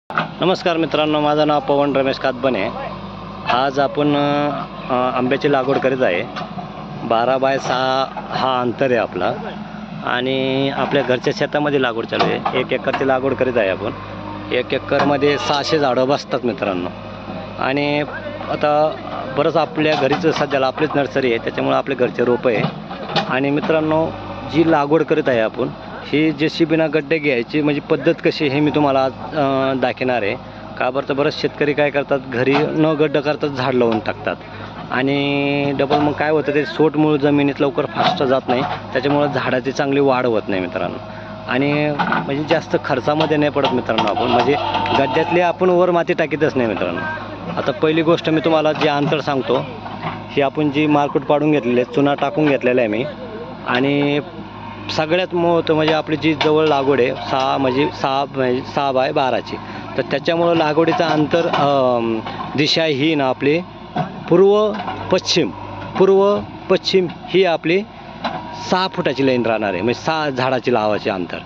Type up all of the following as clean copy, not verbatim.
नमस्कार मित्रांनो, माझं नाव पवन रमेश कातबने। आज आपण आंब्याची लागवड करीत आहे। 12 बाय 6 हा अंतर आहे आपला आणि आपल्या घरच्या शेतामध्ये लागवड चालू आहे। 1 एकरची लागवड करीत आहे आपण। 1 एकरमध्ये 600 झाडं बसतात मित्रांनो। आणि आता बरंच आपल्या घरीच सध्याला आपलीच नर्सरी आहे, त्याच्यामुळे आपले घरचे रोपं आहे। आणि मित्रांनो, जी लागवड करीत आहे आपण ही जेसीबीना गड्डे घ्यायची म्हणजे पद्धत कशी हे मी तुम्हाला आज दाखवणार आहे। का बरं तर बरेच शेतकरी काय करतात, घरी न गड्डं करतात झाड लावून टाकतात आणि डबल मग काय होतं, ते सोटमूळ जमिनीत लवकर फास्ट जात नाही, त्याच्यामुळे झाडाची चांगली वाढ होत नाही मित्रांनो। आणि म्हणजे जास्त खर्चामध्ये नाही पडत मित्रांनो आपण, म्हणजे गड्ड्यातले आपण वर माती टाकीतच नाही मित्रांनो। आता पहिली गोष्ट मी तुम्हाला जे अंतर सांगतो, ही आपण जी मार्केट पाडून घेतलेली आहे, चुना टाकून घेतलेला आहे मी। आणि सगळ्यात महत्त्व म्हणजे आपली जी जवळ लागवड आहे 6 बाय 12ची, तर त्याच्यामुळं लागवडीचं अंतर दिशा ही ना आपली पूर्व पश्चिम ही आपली 6 फुटाची लाईन राहणार आहे, म्हणजे 6 झाडाची लावायची अंतर।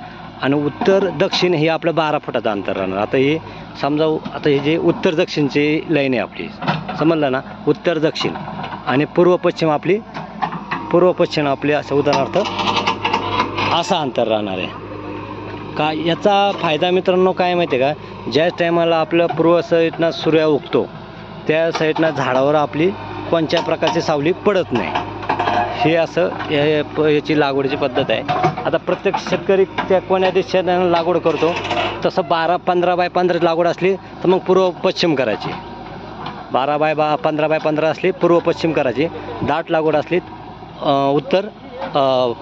आणि उत्तर दक्षिण ही आपलं 12 फुटाचं अंतर राहणार। आता हे समजा, आता हे जे उत्तर दक्षिणची लाईन आहे आपली, समजलं ना, उत्तर दक्षिण आणि पूर्व पश्चिम आपली असं उदाहरणार्थ असा अंतर राहणार आहे। का याचा फायदा मित्रांनो काय माहिती आहे का, ज्या टायमाला आपलं पूर्व साईडनं सूर्य उगतो त्या साईडनं झाडावर आपली कोणत्या प्रकारची सावली पडत नाही, हे असं याची लागवडीची पद्धत आहे। आता प्रत्येक शेतकरी त्या कोण्या दिशेनं लागवड करतो, तसं 15 बाय 15 लागवड असली तर मग पूर्व पश्चिम करायची, 15 बाय 15 असली पूर्व पश्चिम करायची, दाट लागवड असली उत्तर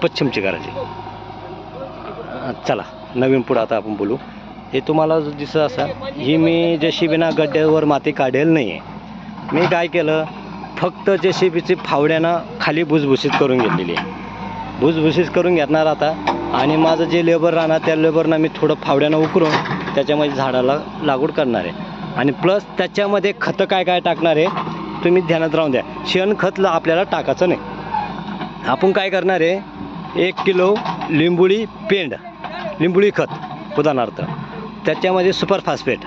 पश्चिमची करायची। चला नवीन पुढं आता आपण बोलू। हे तुम्हाला दिसत असं, ही मी जेसीबीना गड्ड्यावर माती काढेल नाही आहे। मी काय केलं, फक्त जेसीबीची फावड्यानं खाली भुसभुशीत करून घेतलेली आहे, भुसभुशीत करून घेणार आता। आणि माझं जे लेबर राहणार त्या लेबरना मी थोडं फावड्यानं उकरून त्याच्यामध्ये झाडाला लागवड करणार आहे। आणि प्लस त्याच्यामध्ये खतं काय काय टाकणार आहे तुम्ही ध्यानात राहून द्या। शेणखत आपल्याला टाकायचं नाही। आपण काय करणार आहे, 1 किलो लिंबोळी खत उदाहरणार्थ, त्याच्यामध्ये सुपर फॉस्फेट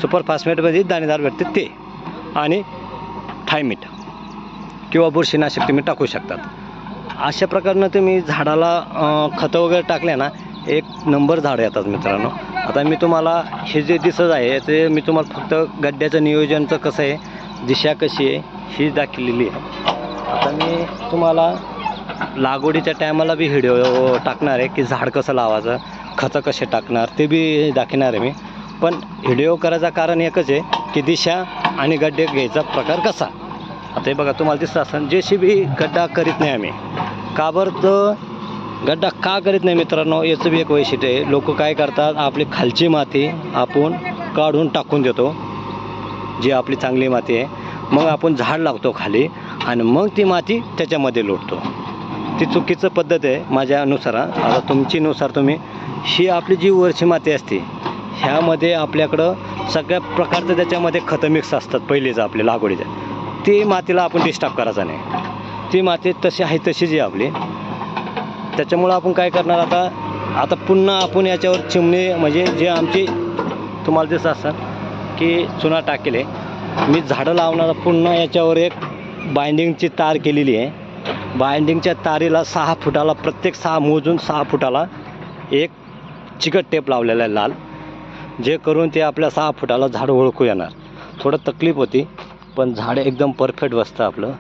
सुपरफॉस्फेटमध्ये दाणेदार भेटते ते, आणि थायमिट किंवा बुरशीनाशक तुम्ही टाकू शकतात। अशा प्रकारे तुम्ही झाडाला खतं वगैरे टाकले ना, 1 नंबर झाड येतात मित्रांनो। आता मी तुम्हाला हे जे दिसत आहे ते मी तुम्हाला फक्त गड्ड्याचं नियोजनचं कसं आहे, दिशा कशी आहे ही दाखवलेली आहे। आता मी तुम्हाला लागवडीच्या टायमाला बी व्हिडिओ टाकणार आहे की झाड कसं लावायचं, खतं कसे टाकणार ते बी दाखवणार आहे मी। पण व्हिडिओ करायचं कारण एकच आहे की दिशा आणि गड्डे घ्यायचा प्रकार कसा। आता हे बघा, तुम्हाला दिसतं असं जेसीबी गड्डा करीत नाही आम्ही। का बरं तर गड्डा का करीत नाही मित्रांनो, याचं बी एक वैशिष्ट्य आहे। लोक काय करतात, आपली खालची माती आपण काढून टाकून देतो, जी आपली चांगली माती आहे, मग आपण झाड लावतो खाली आणि मग ती माती त्याच्यामध्ये लोटतो। ती चुकीचं पद्धत आहे माझ्यानुसार। आता तुमचीनुसार तुम्ही, ही आपली जी वरची माती असते ह्यामध्ये आपल्याकडं सगळ्या प्रकारचं त्याच्यामध्ये खतं मिक्स असतात पहिलेच आपल्या लागवडीच्या, ती मातीला आपण डिस्टर्ब करायचा नाही। ती माती तशी आहे तशीच आहे आपली। त्याच्यामुळं आपण काय करणार, आता पुन्हा आपण याच्यावर चिमणी म्हणजे जे आमची तुम्हाला दिसत असं की चुना टाकेले, मी झाडं लावणार पुन्हा याच्यावर एक बाइंडिंगची तार केलेली आहे। बाइंडिंगच्या तारीला 6 फुटाला, प्रत्येक 6 मोजून 6 फुटाला एक चिकट टेप लावलेला आहे लाल, जे करून ते आपल्या 6 फुटाला झाड ओळखू येणार। थोडं तकलीफ होती पण झाड एकदम परफेक्ट बसतं आपलं।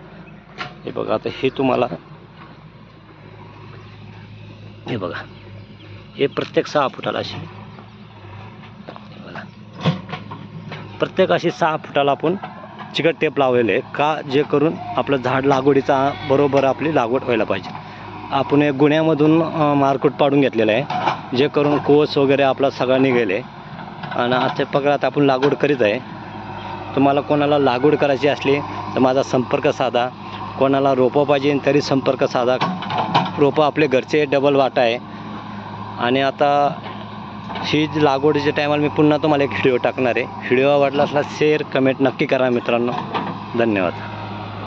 हे बघा, आता हे तुम्हाला हे बघा, हे प्रत्येक 6 फुटाला अशी, प्रत्येक अशी 6 फुटाला आपण चिकट टेप लावलेले आहे का, जे करून आपलं झाड लागवडीचा बरोबर आपली लागवड व्हायला पाहिजे। आपण एक गुण्यामधून मार्केट पाडून घेतलेलं आहे, जे करून कोस वगैरे आपला सगळा निघेले। आणि आजच्या पगारात आपण लागवड करीत आहे। तुम्हाला कोणाला लागवड करायची असली तर माझा संपर्क साधा, कोणाला रोपं पाहिजे तरी संपर्क साधा। रोपं आपले घरचे डबल वाटा आहे। आणि आता ही लागवडीच्या टायमाला मी पुन्हा तुम्हाला एक व्हिडिओ टाकणार आहे। व्हिडिओ आवडला असला शेअर कमेंट नक्की करा मित्रांनो। धन्यवाद।